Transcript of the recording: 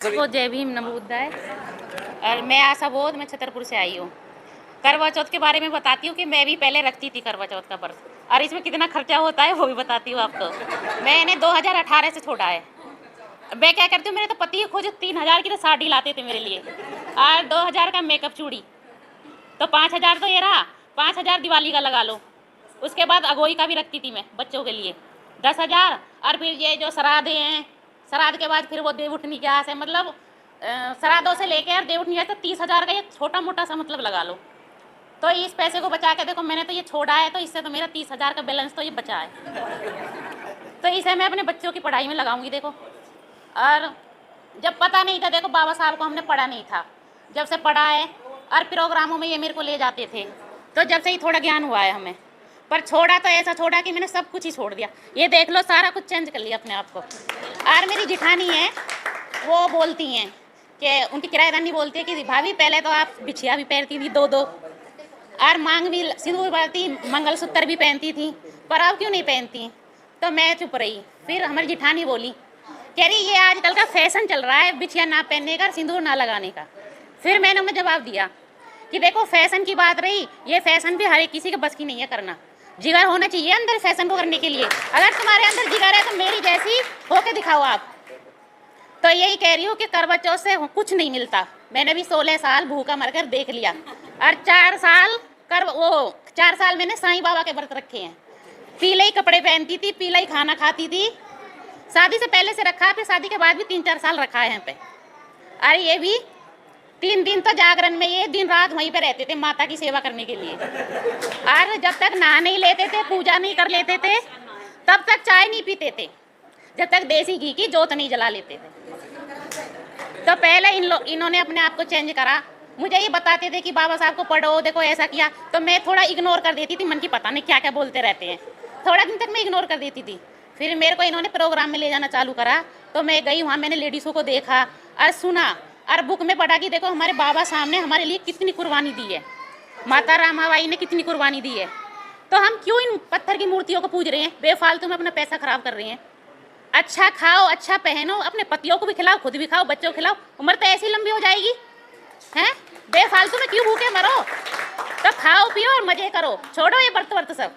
वो जय भीम नमो बुद्धाय। और मैं आशा बोध, मैं छतरपुर से आई हूँ। करवा चौथ के बारे में बताती हूँ कि मैं भी पहले रखती थी करवा चौथ का व्रत, और इसमें कितना खर्चा होता है वो भी बताती हूँ आपको। मैंने 2018 से छोड़ा है। मैं क्या करती हूँ, मेरे तो पति खुद 3000 की तो साड़ी लाते थे मेरे लिए, और 2000 का मेकअप चूड़ी, तो 5000 तो ये रहा। 5000 दिवाली का लगा लो। उसके बाद अगोई का भी रखती थी मैं बच्चों के लिए 10,000। और फिर ये जो श्राद्ध हैं, श्राद्ध के बाद फिर वो देवउठनी के आस है, मतलब श्राद्धों से लेकर और देवउठनी तक 30,000 का ये छोटा मोटा सा मतलब लगा लो। तो इस पैसे को बचा के देखो, मैंने तो ये छोड़ा है, तो इससे तो मेरा 30,000 का बैलेंस तो ये बचा है। तो इसे मैं अपने बच्चों की पढ़ाई में लगाऊंगी देखो। और जब पता नहीं था, देखो बाबा साहब को हमने पढ़ा नहीं था, जब से पढ़ा है और प्रोग्रामों में ये मेरे को ले जाते थे, तो जब से ही थोड़ा ज्ञान हुआ है हमें। पर छोड़ा तो ऐसा छोड़ा कि मैंने सब कुछ ही छोड़ दिया। ये देख लो, सारा कुछ चेंज कर लिया अपने आप को। और मेरी जिठानी है, वो बोलती हैं कि उनकी किराएदानी बोलती है कि भाभी पहले तो आप बिछिया भी पहनती थी 2-2, और मांग भी सिंदूर भरती, मंगलसूत्र भी पहनती थी, पर अब क्यों नहीं पहनती। तो मैं चुप रही। फिर हमारी जिठानी बोली, कह रही ये आजकल का फैशन चल रहा है बिछिया ना पहनने का, सिंदूर ना लगाने का। फिर मैंने उन्हें जवाब दिया कि देखो, फैशन की बात रही, ये फैशन भी हर एक किसी के बस की नहीं है करना। जिगर होना चाहिए अंदर फैशन को करने के लिए। अगर तुम्हारे अंदर जिगर है तो मेरी जैसी होके दिखाओ आप। तो यही कह रही हूँ कि करवा चौथ से कुछ नहीं मिलता। मैंने भी 16 साल भूखा मरकर देख लिया, और 4 साल मैंने साईं बाबा के व्रत रखे हैं। पीले ही कपड़े पहनती थी, पीला ही खाना खाती थी। शादी से पहले से रखा, फिर शादी के बाद भी 3-4 साल रखा है यहाँ पे। और ये भी 3 दिन तो जागरण में ये दिन रात वहीं पे रहते थे माता की सेवा करने के लिए। और जब तक नहा नहीं लेते थे, पूजा नहीं कर लेते थे, तब तक चाय नहीं पीते थे, जब तक देसी घी की जोत नहीं जला लेते थे। तो पहले इन्होंने अपने आप को चेंज करा। मुझे ये बताते थे कि बाबा साहब को पढ़ो, देखो ऐसा किया, तो मैं थोड़ा इग्नोर कर देती थी। मन की पता नहीं क्या क्या बोलते रहते हैं, थोड़ा दिन तक मैं इग्नोर कर देती थी। फिर मेरे को इन्होंने प्रोग्राम में ले जाना चालू करा, तो मैं गई वहाँ, मैंने लेडीज़ों को देखा और सुना, और बुक में पढ़ा कि देखो हमारे बाबा साहब ने हमारे लिए कितनी कुर्बानी दी है, माता रामाबाई ने कितनी कुर्बानी दी है। तो हम क्यों इन पत्थर की मूर्तियों को पूज रहे हैं, बेफालतू में अपना पैसा खराब कर रहे हैं। अच्छा खाओ, अच्छा पहनो, अपने पतियों को भी खिलाओ, खुद भी खाओ, बच्चों को खिलाओ, उम्र तो ऐसी लंबी हो जाएगी हैं। बेफालतू में क्यों भूखे मरो। तो खाओ पियो और मजे करो, छोड़ो ये व्रत सब।